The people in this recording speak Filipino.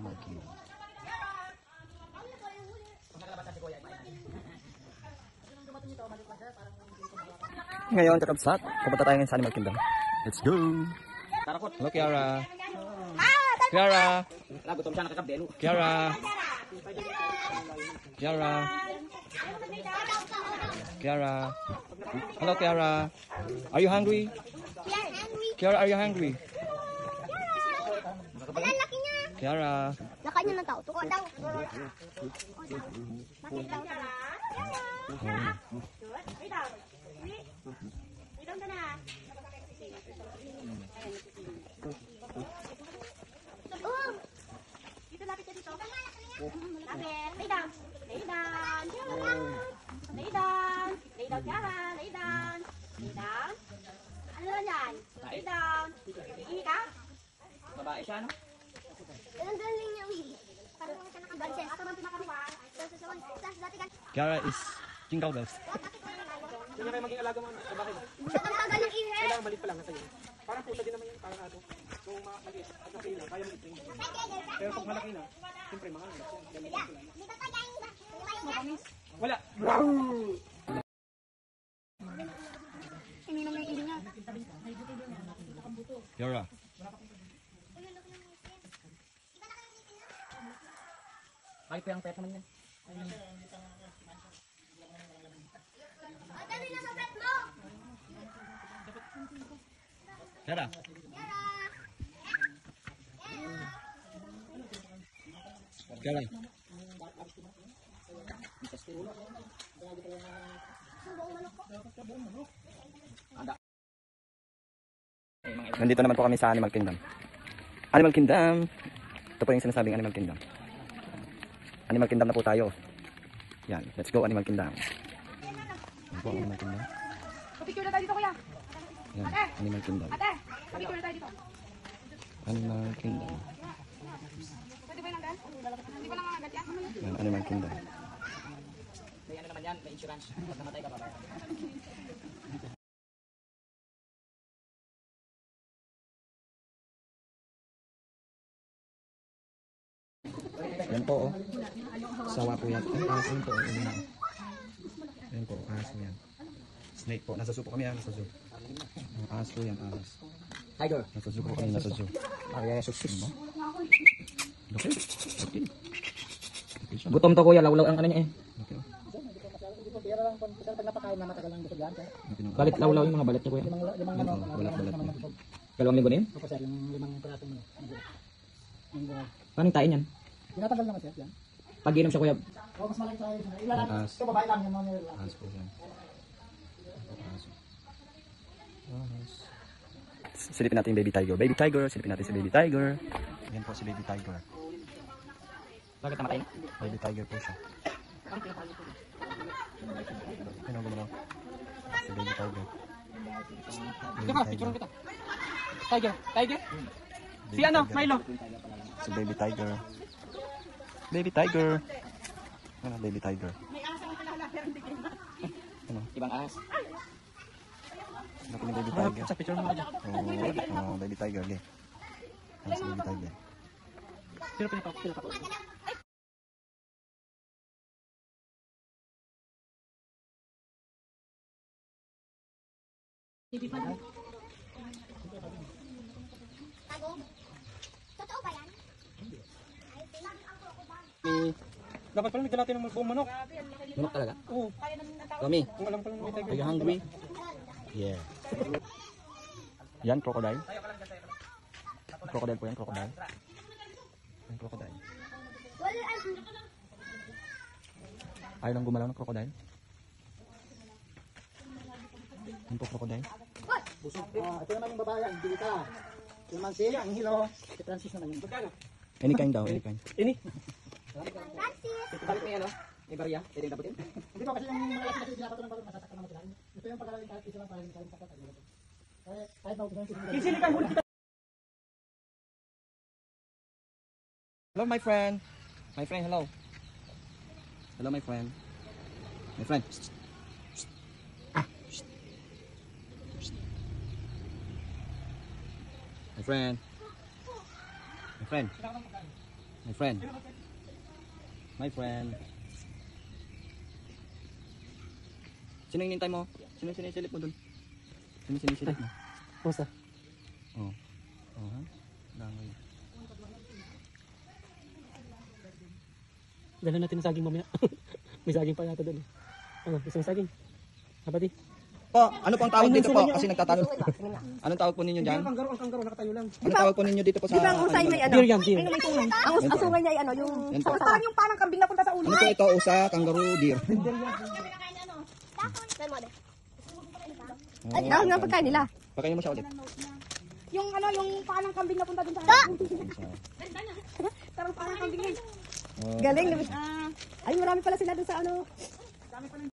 Animal Kingdom. Ngayon, kakabsat, pupunta tayo ngayon sa Animal Kingdom. Let's go! Hello, Kiara. Kiara. Kiara. Kiara. Kiara. Hello, Kiara. Are you hungry? Yes. Kiara, are you hungry? Ang laki niya. Kiara. Laki niya ng tao. Tuko daw. Bakit daw? Oh. Dito lapit ka dito. Lapit. Lay down. Lay down. Lay down. Lay down, Kiara. Lay down. Lay down. Ano na yan? Lay down. Ihi ka? Babae siya, no? Ang galing niya. Parang ka nakabansin. Ako man pinakaruan. Dati ka. Kiara is Jingle Bells. Sino kayo maging alaga mo? Bakit? Ang tagal ng ihe. Kailangan balik pa lang nasa iyo. Parang pusa din naman yun, parang ato. Kung maliit at nakila, kaya mo i-train. Pero kung malaki na, siyempre mga anak yan. Wala. Ininom yung ihi niya. Kiara. Kahit pa yung pet naman yan. Dali na sa pet mo. Kiara. Kiara. Nandito naman po kami sa Animal Kingdom. Animal Kingdom. Ito po yung sinasabing Animal Kingdom. Animal Kingdom na po tayo. Yan, let's go Animal Kingdom. Yan po Animal Kingdom. Picture na tayo dito, kuya. Yan, Animal Kingdom. Ate, picture na tayo dito. Animal Kingdom. Pwede ba yung hanggan? Hindi ko lang hanggan yan. Yan, Animal Kingdom. May ano naman yan, may insurance. Pag namatay ka pa. Yan po, oh. Sawa po yan. Ay, aso yun po. Yan po, aso yan. Snake po. Nasa zoo po kami yan. Nasa zoo. Aso yan, aso. Tiger. Nasa zoo po kami, nasa zoo. Maria Jesus. Okay. Okay. Gutom to kuya, lawlaw ang ano niya eh. Okay. Pero lang pag napakain na matagal lang dito diyan. Okay. Balit lawlaw yung mga balit niya kuya. Yan, oh. Balat-balat po. Dalawang linggo din? Opo sir, yung 5 piraso mo. Paano yung tain yan? Tinatagal naman sir, yan. Pag inom siya kuya, O mas malaki tayo. Ilan lang. Aso. Ito babae lang, yung mga nila. Aso po yan. Aso. Silipin natin yung baby tiger. Baby tiger. Silipin natin si baby tiger. Yan po si baby tiger. bakit namatay na? Baby tiger po siya. Ano gumalaw? Si baby tiger. Ito ka, picture kita. Tiger, tiger. Si ano, Milo. Si baby tiger. Baby tiger. Ano, baby tiger. Ano? Ibang ahas. Ano po yung baby tiger? Sa picture mo aja. Oh, baby tiger. Okay. Ano si baby tiger? Pero pinapakil ka po. Totoo ba yan? Dapat pala nagdala tayo ng buong manok. Manok talaga? Oo. Tommy, Kung alam pala may tiger. are you hungry? Yeah. Yan, crocodile. Crocodile po yan, crocodile. Yan, crocodile. Wala. Ayaw lang gumalaw ng crocodile. Yan po, crocodile. Busog. Ito naman yung babae, ang Dilita. Ito naman si ang hilo. Si Francis naman yun. Any kind daw, any kind. Ini. Francis. Balik na yan, oh. May barya. Pwede yung daputin. Hindi ko kasi yung mga lalaki kasi sinapato ng baril, masasaktan naman sila. Ito yung pagkakaling kahit isa lang para hindi kaling sakit. Kahit naubusan sila. Sili ka, huli kita. Hello, my friend. My friend, hello. Hello, my friend. My friend. My friend. My friend. My friend. My friend. Sino yung hinintay mo? Sino sinisilip mo dun? Sino sinisilip mo? Pusa. Oh. Oh, ha? Langoy. Dala natin ng saging mamaya. May saging pa yata doon. Ano, gusto mo saging? Kapati? Po, ano pong tawag dito po? Kasi nagtatanong. Anong tawag po ninyo dyan? Ang kanggaro, nakatayo lang. Anong tawag po ninyo dito po sa... Di ba ang usay may ano? Deer yan, deer. Ay, may tungan. Ang usungay niya ay ano, yung... Yan po. Parang yung panang kambing na punta sa ulo. Ano po ito? Usa, kangaroo, deer. Ay, dahil nga pagkain nila. Pakainin mo siya ulit. Yung ano, yung panang kambing na punta dun sa... Parang panang kambing yun. Oh. Galing. Ay, marami pala sila dun sa ano.